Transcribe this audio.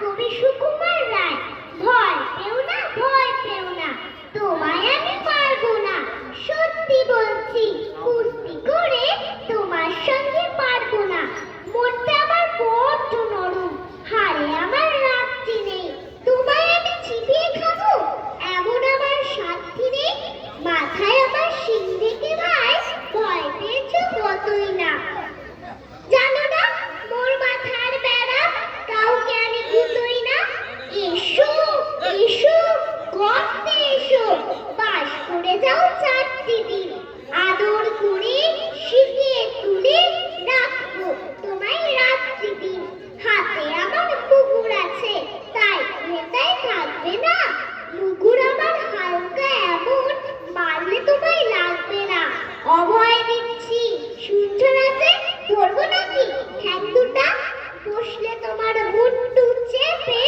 কবি সুকুমার রায়। ভয় পেও না, ভয় পেও না, তোমায় আমি পারবো না। সত্যি বলছি, কুস্তি করে তোমার সঙ্গে পারবো না। মনটা আমার বড্ড নরম, হাড়ে আমার রাত্রি নেই। তোমায় আমি চিবিয়ে খাবো এমন আমার সাধ্যি নেই। মাথায় আমার শিং দেখে ভাই ভয় পেয়েছো কতই না। জানো না মোর মাথার বেড়া, কাউকে আমি গুতোই না। এসো এসো গর্তে এসো, বাস করে যাও 4টি দিন। আদর করে শিখিয়ে তুলে রাখবো তোমায় রাত্রি দিন। হাতে আমার মুগুর আছে, তাই ভেতায় থাকবে না। মুগুর আমার হালকা এমন, মারলে তোমায় লাগবে না। অভয় দিচ্ছি, শুনছো না যে? ধরবো নাকি ঠ্যাং দুটা? বসলে তোমার মুন্ডু চেপে